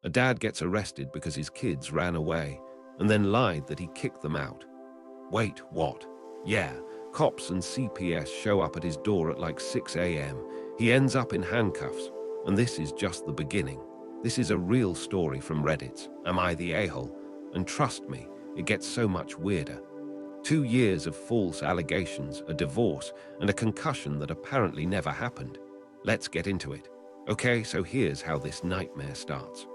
A dad gets arrested because his kids ran away and then lied that he kicked them out. Wait, what? Yeah, cops and CPS show up at his door at like 6 a.m. He ends up in handcuffs, and this is just the beginning. This is a real story from Reddit. Am I the a-hole? And trust me, it gets so much weirder. 2 years of false allegations, a divorce, and a concussion that apparently never happened. Let's get into it. Okay, so here's how this nightmare starts.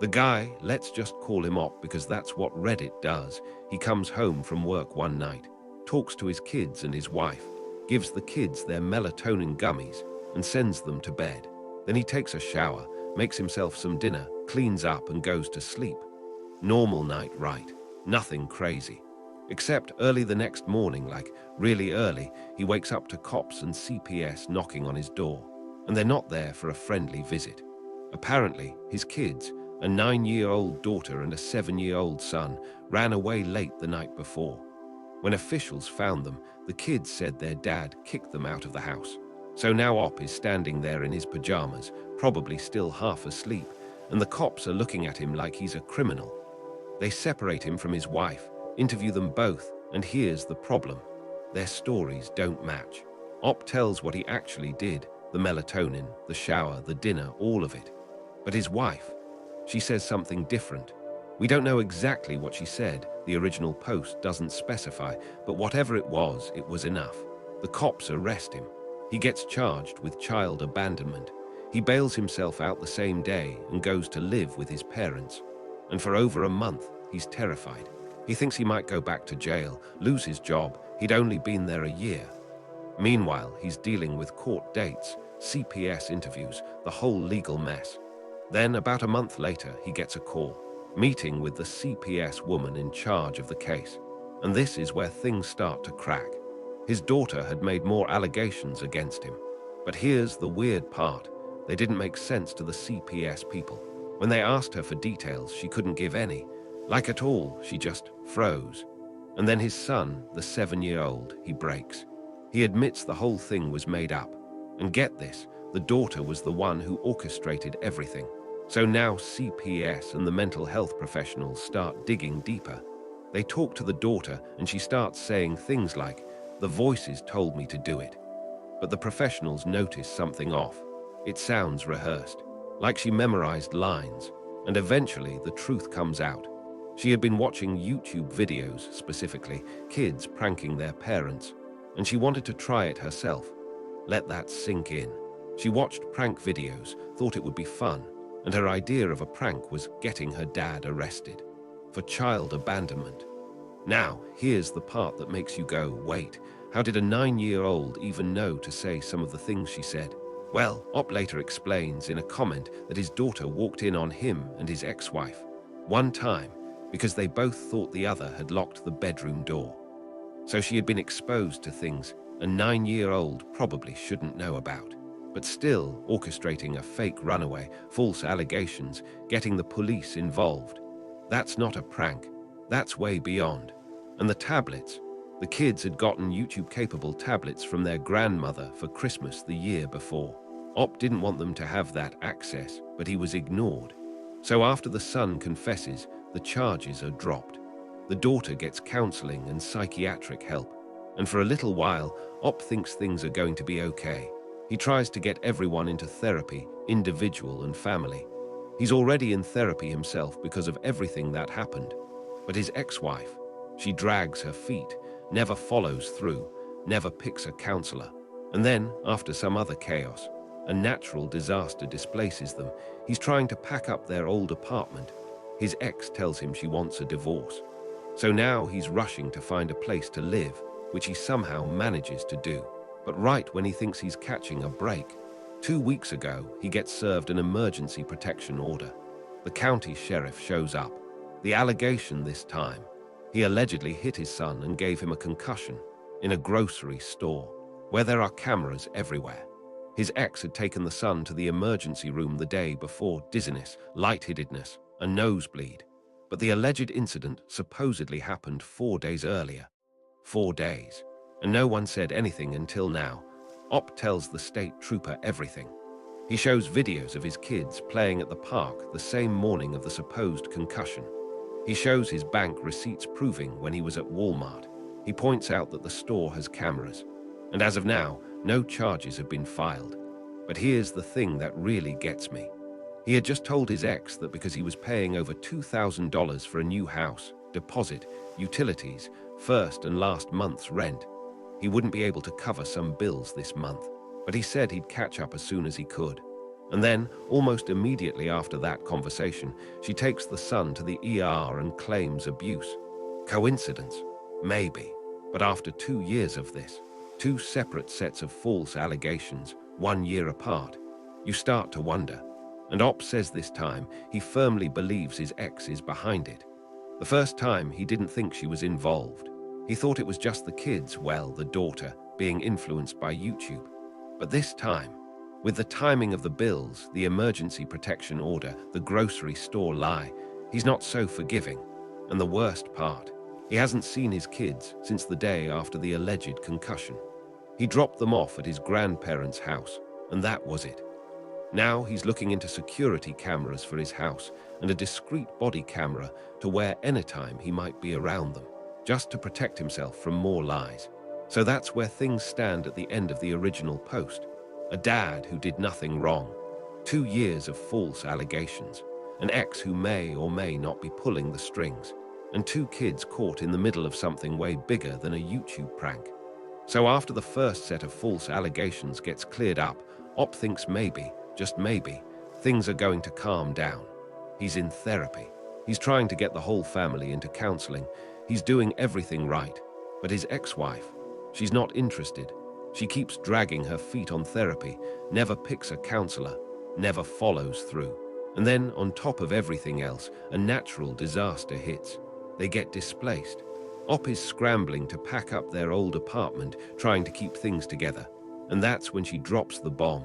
The guy, let's just call him Op because that's what Reddit does. He comes home from work one night, talks to his kids and his wife, gives the kids their melatonin gummies, and sends them to bed. Then he takes a shower, makes himself some dinner, cleans up, and goes to sleep. Normal night, right? Nothing crazy. Except early the next morning, like really early, he wakes up to cops and CPS knocking on his door, and they're not there for a friendly visit. Apparently, his kids, a 9-year-old daughter and a 7-year-old son, ran away late the night before. When officials found them, the kids said their dad kicked them out of the house. So now Op is standing there in his pajamas, probably still half asleep, and the cops are looking at him like he's a criminal. They separate him from his wife, interview them both, and here's the problem. Their stories don't match. Op tells what he actually did, the melatonin, the shower, the dinner, all of it. But his wife, she says something different. We don't know exactly what she said. The original post doesn't specify, but whatever it was enough. The cops arrest him. He gets charged with child abandonment. He bails himself out the same day and goes to live with his parents. And for over a month, he's terrified. He thinks he might go back to jail, lose his job. He'd only been there a year. Meanwhile, he's dealing with court dates, CPS interviews, the whole legal mess. Then, about a month later, he gets a call, meeting with the CPS woman in charge of the case. And this is where things start to crack. His daughter had made more allegations against him. But here's the weird part. They didn't make sense to the CPS people. When they asked her for details, she couldn't give any. Like at all, she just froze. And then his son, the 7-year-old, he breaks. He admits the whole thing was made up. And get this, the daughter was the one who orchestrated everything. So now CPS and the mental health professionals start digging deeper. They talk to the daughter and she starts saying things like, "The voices told me to do it." But the professionals notice something off. It sounds rehearsed, like she memorized lines, and eventually the truth comes out. She had been watching YouTube videos, specifically kids pranking their parents, and she wanted to try it herself. Let that sink in. She watched prank videos, thought it would be fun, and her idea of a prank was getting her dad arrested for child abandonment. Now, here's the part that makes you go, wait, how did a 9-year-old even know to say some of the things she said? Well, Op later explains in a comment that his daughter walked in on him and his ex-wife one time because they both thought the other had locked the bedroom door. So she had been exposed to things a 9-year-old probably shouldn't know about. But still orchestrating a fake runaway, false allegations, getting the police involved. That's not a prank. That's way beyond. And the tablets. The kids had gotten YouTube-capable tablets from their grandmother for Christmas the year before. Op didn't want them to have that access, but he was ignored. So after the son confesses, the charges are dropped. The daughter gets counseling and psychiatric help. And for a little while, Op thinks things are going to be okay. He tries to get everyone into therapy, individual and family. He's already in therapy himself because of everything that happened. But his ex-wife, she drags her feet, never follows through, never picks a counselor. And then, after some other chaos, a natural disaster displaces them. He's trying to pack up their old apartment. His ex tells him she wants a divorce. So now he's rushing to find a place to live, which he somehow manages to do. But right when he thinks he's catching a break, 2 weeks ago, he gets served an emergency protection order. The county sheriff shows up. The allegation this time, he allegedly hit his son and gave him a concussion in a grocery store, where there are cameras everywhere. His ex had taken the son to the emergency room the day before, dizziness, lightheadedness, a nosebleed. But the alleged incident supposedly happened 4 days earlier. 4 days. And no one said anything until now. Op tells the state trooper everything. He shows videos of his kids playing at the park the same morning of the supposed concussion. He shows his bank receipts proving when he was at Walmart. He points out that the store has cameras. And as of now, no charges have been filed. But here's the thing that really gets me. He had just told his ex that because he was paying over $2,000 for a new house, deposit, utilities, first and last month's rent, he wouldn't be able to cover some bills this month. But he said he'd catch up as soon as he could. And then, almost immediately after that conversation, she takes the son to the ER and claims abuse. Coincidence? Maybe. But after 2 years of this, 2 separate sets of false allegations, 1 year apart, you start to wonder. And Op says this time he firmly believes his ex is behind it. The first time he didn't think she was involved. He thought it was just the kids, well, the daughter, being influenced by YouTube. But this time, with the timing of the bills, the emergency protection order, the grocery store lie, he's not so forgiving. And the worst part, he hasn't seen his kids since the day after the alleged concussion. He dropped them off at his grandparents' house, and that was it. Now he's looking into security cameras for his house and a discreet body camera to wear anytime he might be around them, just to protect himself from more lies. So that's where things stand at the end of the original post. A dad who did nothing wrong, 2 years of false allegations, an ex who may or may not be pulling the strings, and 2 kids caught in the middle of something way bigger than a YouTube prank. So after the first set of false allegations gets cleared up, Op thinks maybe, just maybe, things are going to calm down. He's in therapy. He's trying to get the whole family into counseling. He's doing everything right. But his ex-wife, she's not interested. She keeps dragging her feet on therapy, never picks a counselor, never follows through. And then, on top of everything else, a natural disaster hits. They get displaced. Op is scrambling to pack up their old apartment, trying to keep things together. And that's when she drops the bomb.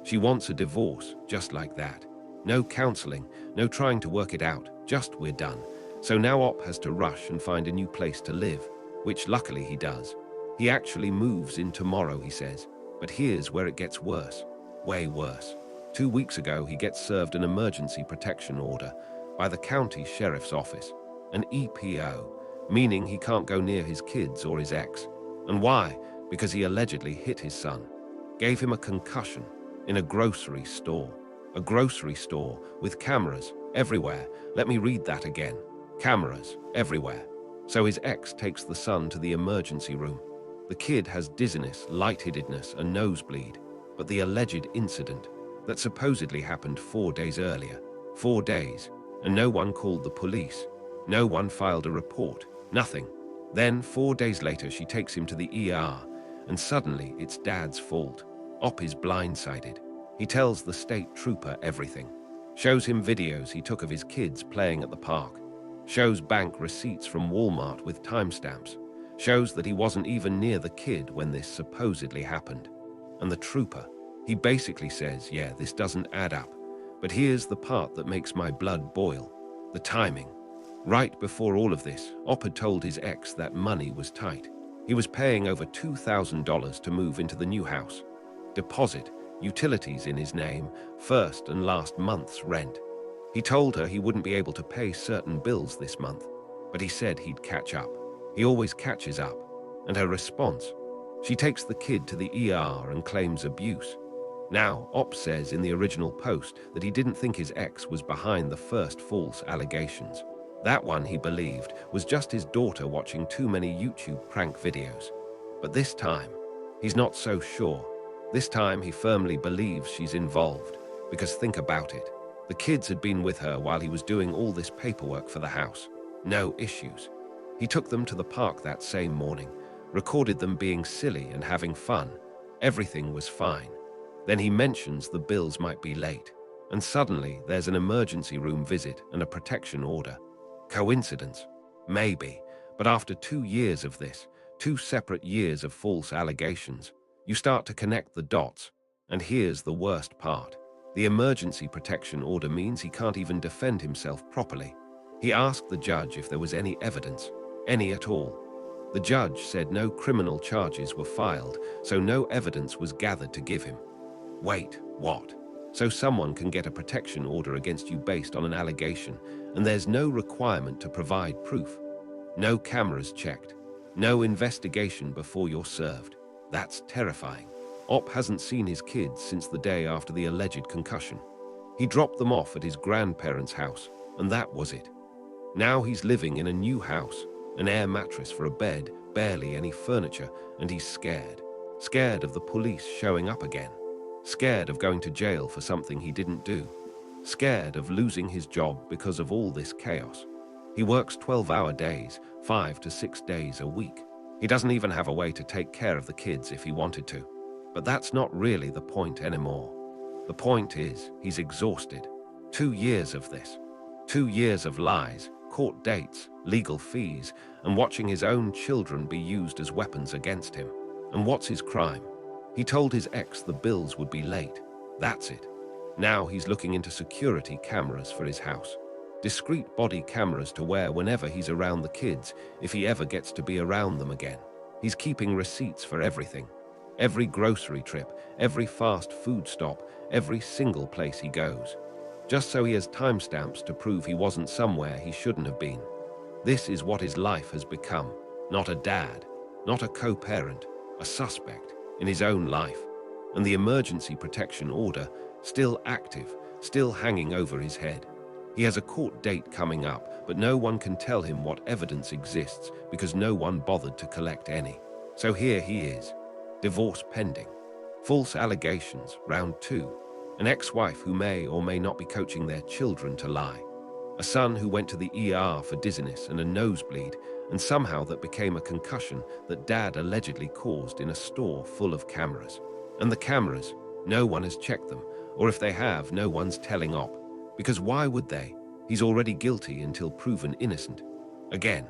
She wants a divorce, just like that. No counseling, no trying to work it out, just we're done. So now Op has to rush and find a new place to live, which luckily he does. He actually moves in tomorrow, he says. But here's where it gets worse. Way worse. 2 weeks ago, he gets served an emergency protection order by the county sheriff's office, an EPO, meaning he can't go near his kids or his ex. And why? Because he allegedly hit his son, gave him a concussion in a grocery store. A grocery store with cameras everywhere. Let me read that again. Cameras everywhere. So his ex takes the son to the emergency room. The kid has dizziness, lightheadedness, a nosebleed. But the alleged incident that supposedly happened 4 days earlier, 4 days, and no one called the police. No one filed a report, nothing. Then 4 days later, she takes him to the ER, and suddenly it's Dad's fault. Op is blindsided. He tells the state trooper everything. Shows him videos he took of his kids playing at the park. Shows bank receipts from Walmart with timestamps. Shows that he wasn't even near the kid when this supposedly happened. And the trooper, he basically says, yeah, this doesn't add up. But here's the part that makes my blood boil. The timing. Right before all of this, Op had told his ex that money was tight. He was paying over $2,000 to move into the new house. Deposit, utilities in his name, first and last month's rent. He told her he wouldn't be able to pay certain bills this month, but he said he'd catch up. He always catches up. And her response? She takes the kid to the ER and claims abuse. Now, Op says in the original post that he didn't think his ex was behind the first false allegations. That one, he believed, was just his daughter watching too many YouTube prank videos. But this time, he's not so sure. This time, he firmly believes she's involved. Because think about it. The kids had been with her while he was doing all this paperwork for the house. No issues. He took them to the park that same morning, recorded them being silly and having fun. Everything was fine. Then he mentions the bills might be late. And suddenly, there's an emergency room visit and a protection order. Coincidence? Maybe. But after 2 years of this, 2 separate years of false allegations, you start to connect the dots. And here's the worst part. The emergency protection order means he can't even defend himself properly. He asked the judge if there was any evidence, any at all. The judge said no criminal charges were filed, so no evidence was gathered to give him. Wait, what? So someone can get a protection order against you based on an allegation, and there's no requirement to provide proof. No cameras checked. No investigation before you're served. That's terrifying. Op hasn't seen his kids since the day after the alleged concussion. He dropped them off at his grandparents' house, and that was it. Now he's living in a new house, an air mattress for a bed, barely any furniture, and he's scared. Scared of the police showing up again. Scared of going to jail for something he didn't do. Scared of losing his job because of all this chaos. He works 12-hour days, 5 to 6 days a week. He doesn't even have a way to take care of the kids if he wanted to. But that's not really the point anymore. The point is, he's exhausted. 2 years of this. 2 years of lies, court dates, legal fees, and watching his own children be used as weapons against him. And what's his crime? He told his ex the bills would be late. That's it. Now he's looking into security cameras for his house. Discreet body cameras to wear whenever he's around the kids, if he ever gets to be around them again. He's keeping receipts for everything. Every grocery trip, every fast food stop, every single place he goes. Just so he has timestamps to prove he wasn't somewhere he shouldn't have been. This is what his life has become. Not a dad, not a co-parent, a suspect in his own life. And the emergency protection order, still active, still hanging over his head. He has a court date coming up, but no one can tell him what evidence exists because no one bothered to collect any. So here he is. Divorce pending. False allegations, round 2. An ex-wife who may or may not be coaching their children to lie. A son who went to the ER for dizziness and a nosebleed, and somehow that became a concussion that dad allegedly caused in a store full of cameras. And the cameras, no one has checked them, or if they have, no one's telling Op. Because why would they? He's already guilty until proven innocent. Again.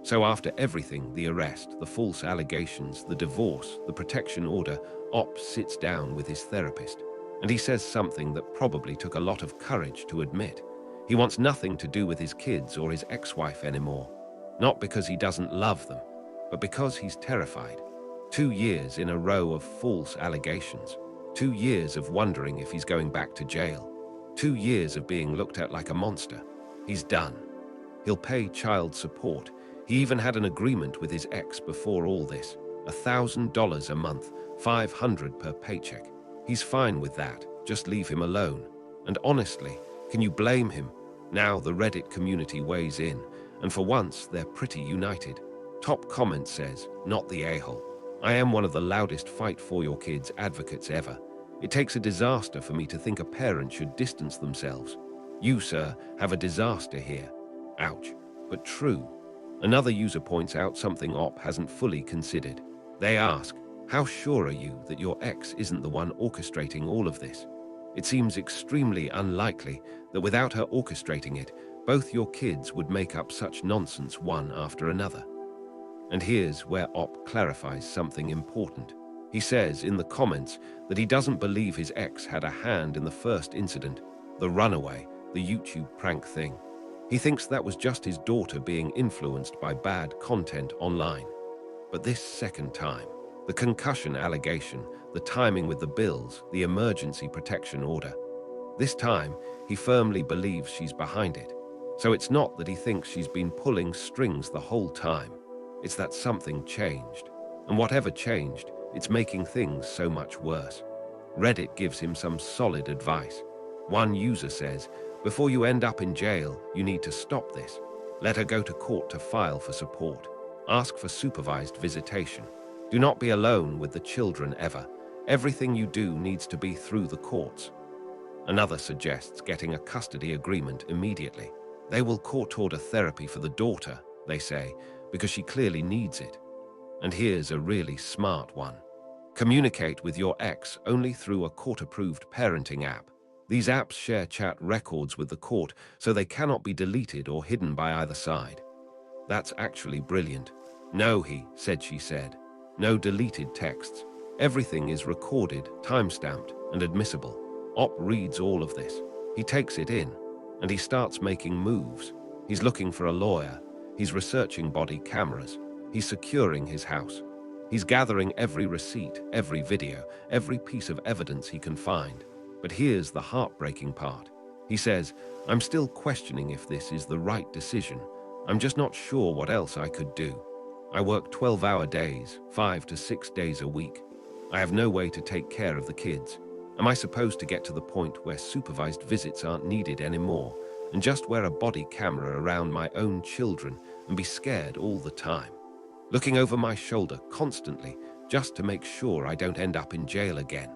So after everything, the arrest, the false allegations, the divorce, the protection order, Op sits down with his therapist. And he says something that probably took a lot of courage to admit. He wants nothing to do with his kids or his ex-wife anymore. Not because he doesn't love them, but because he's terrified. 2 years in a row of false allegations. 2 years of wondering if he's going back to jail. 2 years of being looked at like a monster. He's done. He'll pay child support. He even had an agreement with his ex before all this. $1,000 a month, $500 per paycheck. He's fine with that. Just leave him alone. And honestly, can you blame him? Now the Reddit community weighs in, and for once they're pretty united. Top comment says, "Not the a-hole. I am one of the loudest fight for your kids advocates ever. It takes a disaster for me to think a parent should distance themselves. You, sir, have a disaster here. Ouch. But true." Another user points out something Op hasn't fully considered. They ask, how sure are you that your ex isn't the one orchestrating all of this? It seems extremely unlikely that without her orchestrating it, both your kids would make up such nonsense one after another. And here's where Op clarifies something important. He says in the comments that he doesn't believe his ex had a hand in the first incident, the runaway, the YouTube prank thing. He thinks that was just his daughter being influenced by bad content online. But this second time, the concussion allegation, the timing with the bills, the emergency protection order. This time, he firmly believes she's behind it. So it's not that he thinks she's been pulling strings the whole time. It's that something changed. And whatever changed, it's making things so much worse. Reddit gives him some solid advice. One user says, before you end up in jail, you need to stop this. Let her go to court to file for support. Ask for supervised visitation. Do not be alone with the children ever. Everything you do needs to be through the courts. Another suggests getting a custody agreement immediately. They will court-order therapy for the daughter, they say, because she clearly needs it. And here's a really smart one. Communicate with your ex only through a court-approved parenting app. These apps share chat records with the court, so they cannot be deleted or hidden by either side. That's actually brilliant. No, he said, she said. No deleted texts. Everything is recorded, time-stamped, and admissible. Op reads all of this. He takes it in, and he starts making moves. He's looking for a lawyer. He's researching body cameras. He's securing his house. He's gathering every receipt, every video, every piece of evidence he can find. But here's the heartbreaking part. He says, "I'm still questioning if this is the right decision. I'm just not sure what else I could do. I work 12-hour days, 5 to 6 days a week. I have no way to take care of the kids. Am I supposed to get to the point where supervised visits aren't needed anymore and just wear a body camera around my own children and be scared all the time? Looking over my shoulder constantly just to make sure I don't end up in jail again."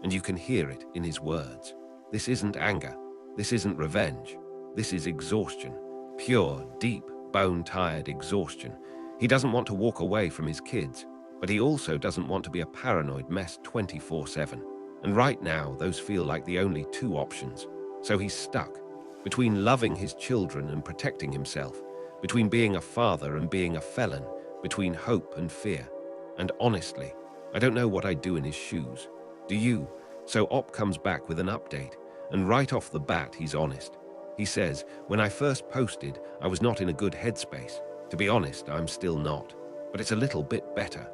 And you can hear it in his words. This isn't anger. This isn't revenge. This is exhaustion. Pure, deep, bone-tired exhaustion. He doesn't want to walk away from his kids, but he also doesn't want to be a paranoid mess 24/7. And right now, those feel like the only two options. So he's stuck between loving his children and protecting himself, between being a father and being a felon, between hope and fear. And honestly, I don't know what I'd do in his shoes. Do you? So Op comes back with an update, and right off the bat, he's honest. He says, "When I first posted, I was not in a good headspace. To be honest, I'm still not. But it's a little bit better."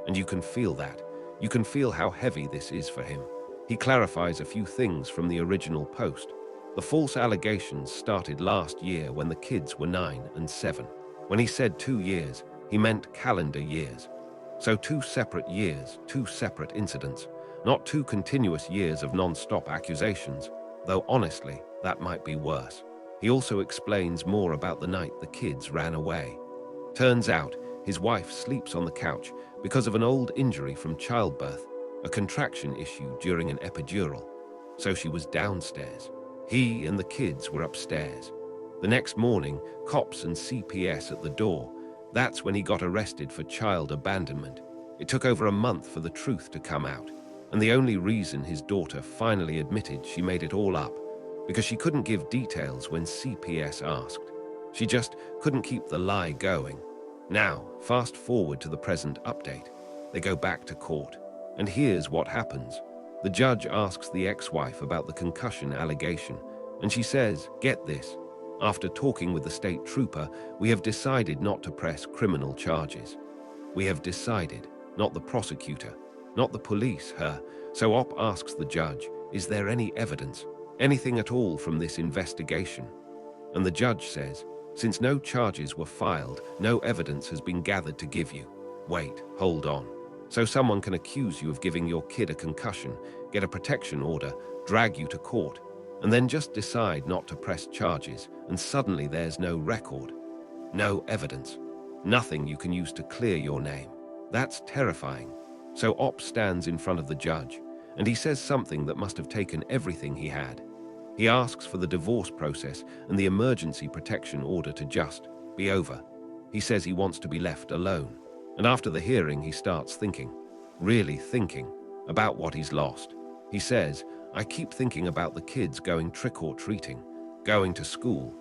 And you can feel that. You can feel how heavy this is for him. He clarifies a few things from the original post. The false allegations started last year when the kids were 9 and 7. When he said 2 years, he meant calendar years. So 2 separate years, 2 separate incidents. Not 2 continuous years of non-stop accusations, though honestly, that might be worse. He also explains more about the night the kids ran away. Turns out, his wife sleeps on the couch because of an old injury from childbirth, a contraction issue during an epidural. So she was downstairs. He and the kids were upstairs. The next morning, cops and CPS at the door. That's when he got arrested for child abandonment. It took over a month for the truth to come out. And the only reason his daughter finally admitted she made it all up, because she couldn't give details when CPS asked. She just couldn't keep the lie going. Now, fast forward to the present update. They go back to court. And here's what happens. The judge asks the ex-wife about the concussion allegation, and she says, "Get this. After talking with the state trooper, we have decided not to press criminal charges. We have decided, not the prosecutor, not the police, her." So Op asks the judge, "Is there any evidence, anything at all from this investigation?" And the judge says, "Since no charges were filed, no evidence has been gathered to give you." Wait, hold on. So someone can accuse you of giving your kid a concussion, get a protection order, drag you to court, and then just decide not to press charges, and suddenly there's no record, no evidence, nothing you can use to clear your name. That's terrifying. So Op stands in front of the judge, and he says something that must have taken everything he had. He asks for the divorce process and the emergency protection order to just be over. He says he wants to be left alone. And after the hearing, he starts thinking, really thinking, about what he's lost. He says, "I keep thinking about the kids going trick-or-treating, going to school,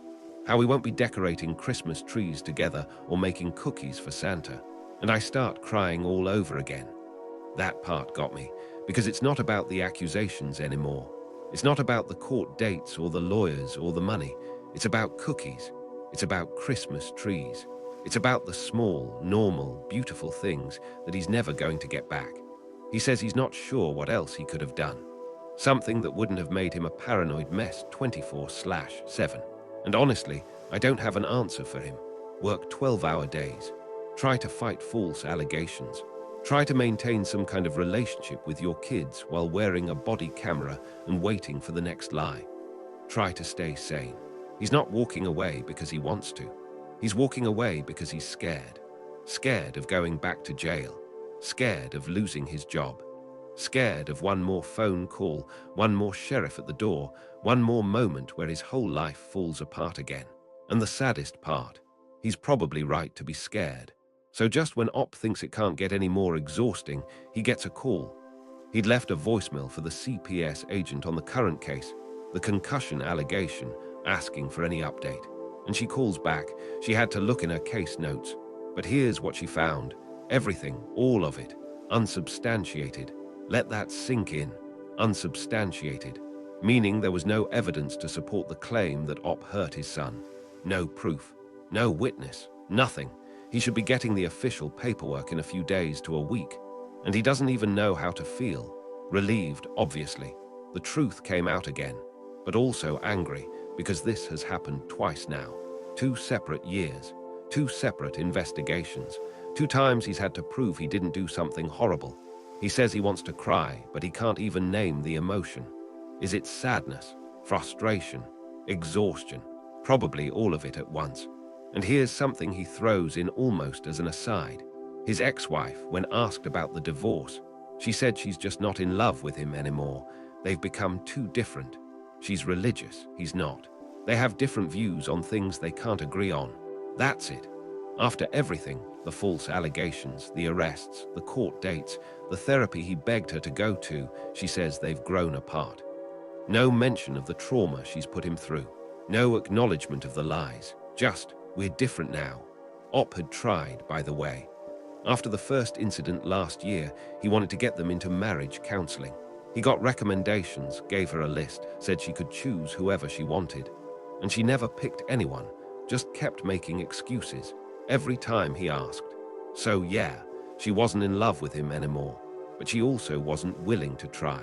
how we won't be decorating Christmas trees together or making cookies for Santa. And I start crying all over again." That part got me, because it's not about the accusations anymore. It's not about the court dates or the lawyers or the money. It's about cookies. It's about Christmas trees. It's about the small, normal, beautiful things that he's never going to get back. He says he's not sure what else he could have done. Something that wouldn't have made him a paranoid mess 24/7. And honestly, I don't have an answer for him. Work 12-hour days. Try to fight false allegations. Try to maintain some kind of relationship with your kids while wearing a body camera and waiting for the next lie. Try to stay sane. He's not walking away because he wants to. He's walking away because he's scared. Scared of going back to jail. Scared of losing his job. Scared of one more phone call, one more sheriff at the door, one more moment where his whole life falls apart again. And the saddest part, he's probably right to be scared. So just when Op thinks it can't get any more exhausting, he gets a call. He'd left a voicemail for the CPS agent on the current case, the concussion allegation, asking for any update. And she calls back. She had to look in her case notes. But here's what she found. Everything, all of it, unsubstantiated. Let that sink in. Unsubstantiated. Meaning there was no evidence to support the claim that Op hurt his son. No proof. No witness. Nothing. He should be getting the official paperwork in a few days to a week. And he doesn't even know how to feel. Relieved, obviously. The truth came out again, but also angry because this has happened twice now. 2 separate years, 2 separate investigations, 2 times he's had to prove he didn't do something horrible. He says he wants to cry, but he can't even name the emotion. Is it sadness, frustration, exhaustion? Probably all of it at once. And here's something he throws in almost as an aside. His ex-wife, when asked about the divorce, she said she's just not in love with him anymore. They've become too different. She's religious, he's not. They have different views on things they can't agree on. That's it. After everything, the false allegations, the arrests, the court dates, the therapy he begged her to go to, she says they've grown apart. No mention of the trauma she's put him through. No acknowledgement of the lies. Just, we're different now. Op had tried, by the way. After the first incident last year, he wanted to get them into marriage counseling. He got recommendations, gave her a list, said she could choose whoever she wanted. And she never picked anyone, just kept making excuses every time he asked. So yeah, she wasn't in love with him anymore, but she also wasn't willing to try.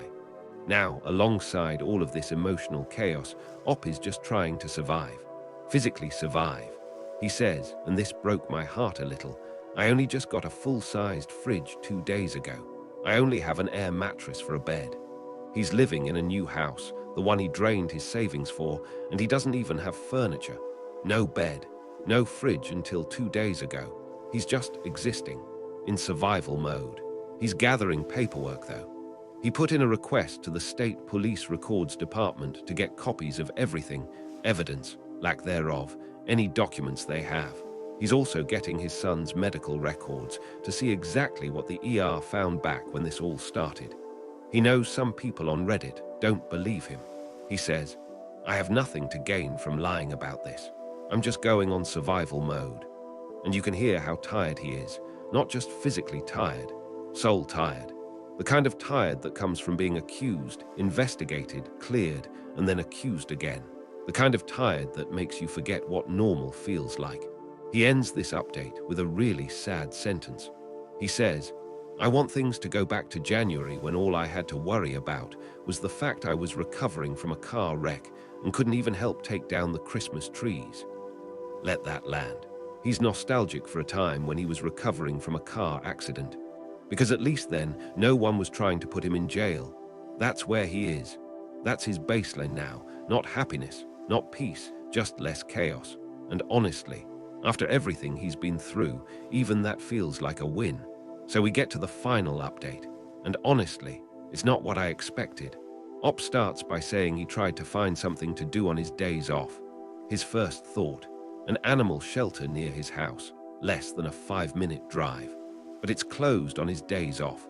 Now, alongside all of this emotional chaos, Op is just trying to survive. Physically survive. He says, and this broke my heart a little, I only just got a full-sized fridge 2 days ago. I only have an air mattress for a bed. He's living in a new house, the one he drained his savings for, and he doesn't even have furniture. No bed, no fridge until 2 days ago. He's just existing, in survival mode. He's gathering paperwork though. He put in a request to the State Police Records Department to get copies of everything, evidence, lack thereof, any documents they have. He's also getting his son's medical records to see exactly what the ER found back when this all started. He knows some people on Reddit don't believe him. He says, I have nothing to gain from lying about this. I'm just going on survival mode. And you can hear how tired he is, not just physically tired, soul tired. The kind of tired that comes from being accused, investigated, cleared, and then accused again. The kind of tired that makes you forget what normal feels like. He ends this update with a really sad sentence. He says, I want things to go back to January when all I had to worry about was the fact I was recovering from a car wreck and couldn't even help take down the Christmas trees. Let that land. He's nostalgic for a time when he was recovering from a car accident. Because at least then, no one was trying to put him in jail. That's where he is. That's his baseline now. Not happiness, not peace, just less chaos. And honestly, after everything he's been through, even that feels like a win. So we get to the final update. And honestly, it's not what I expected. Op starts by saying he tried to find something to do on his days off. His first thought, an animal shelter near his house, less than a 5-minute drive. But it's closed on his days off.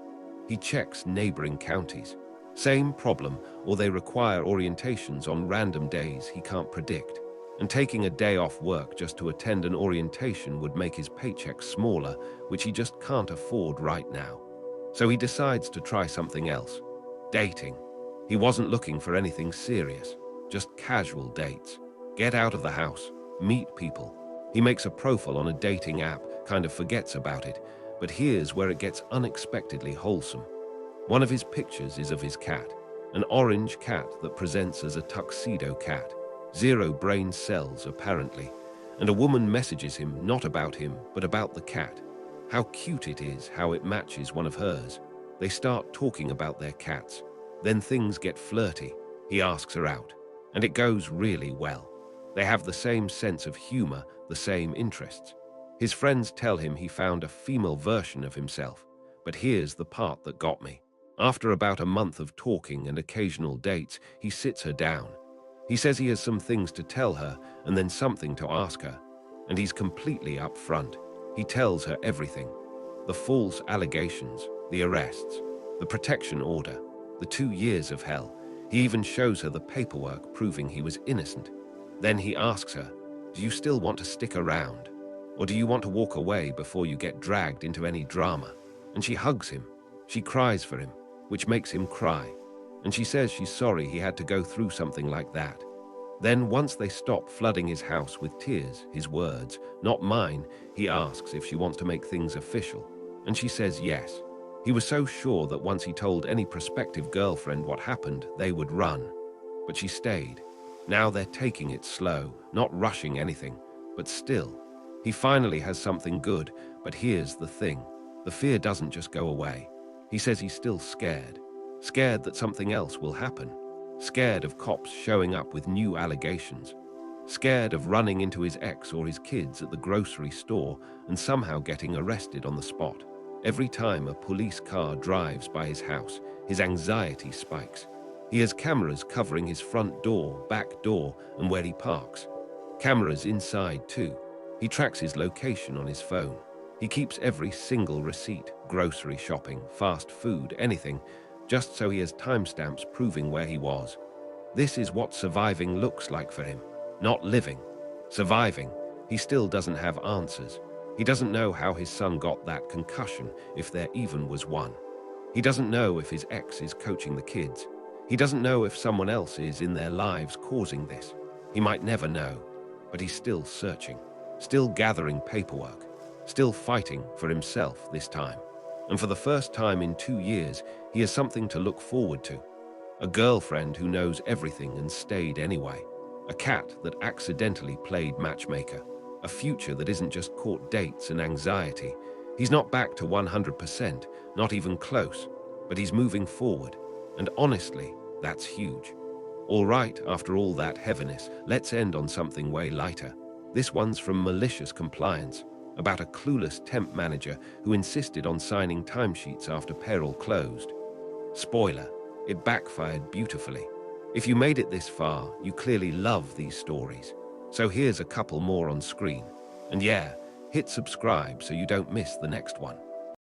He checks neighboring counties. Same problem, or they require orientations on random days he can't predict. And taking a day off work just to attend an orientation would make his paycheck smaller, which he just can't afford right now. So he decides to try something else. Dating. He wasn't looking for anything serious, just casual dates. Get out of the house, meet people. He makes a profile on a dating app, kind of forgets about it, but here's where it gets unexpectedly wholesome. One of his pictures is of his cat, an orange cat that presents as a tuxedo cat. 0 brain cells, apparently. And a woman messages him not about him, but about the cat. How cute it is, how it matches one of hers. They start talking about their cats. Then things get flirty. He asks her out. And it goes really well. They have the same sense of humor, the same interests. His friends tell him he found a female version of himself. But here's the part that got me. After about a month of talking and occasional dates, he sits her down. He says he has some things to tell her and then something to ask her. And he's completely upfront. He tells her everything. The false allegations, the arrests, the protection order, the 2 years of hell. He even shows her the paperwork proving he was innocent. Then he asks her, do you still want to stick around? Or do you want to walk away before you get dragged into any drama? And she hugs him. She cries for him, which makes him cry. And she says she's sorry he had to go through something like that. Then once they stop flooding his house with tears, his words, not mine, he asks if she wants to make things official. And she says yes. He was so sure that once he told any prospective girlfriend what happened, they would run. But she stayed. Now they're taking it slow, not rushing anything, but still. He finally has something good, but here's the thing. The fear doesn't just go away. He says he's still scared. Scared that something else will happen. Scared of cops showing up with new allegations. Scared of running into his ex or his kids at the grocery store and somehow getting arrested on the spot. Every time a police car drives by his house, his anxiety spikes. He has cameras covering his front door, back door, and where he parks. Cameras inside too. He tracks his location on his phone. He keeps every single receipt, grocery shopping, fast food, anything, just so he has timestamps proving where he was. This is what surviving looks like for him. Not living. Surviving. He still doesn't have answers. He doesn't know how his son got that concussion, if there even was one. He doesn't know if his ex is coaching the kids. He doesn't know if someone else is in their lives causing this. He might never know, but he's still searching, still gathering paperwork, still fighting for himself this time. And for the first time in 2 years, he has something to look forward to. A girlfriend who knows everything and stayed anyway. A cat that accidentally played matchmaker. A future that isn't just court dates and anxiety. He's not back to 100%, not even close, but he's moving forward. And honestly, that's huge. All right, after all that heaviness, let's end on something way lighter. This one's from Malicious Compliance, about a clueless temp manager who insisted on signing timesheets after payroll closed. Spoiler, it backfired beautifully. If you made it this far, you clearly love these stories. So here's a couple more on screen. And yeah, hit subscribe so you don't miss the next one.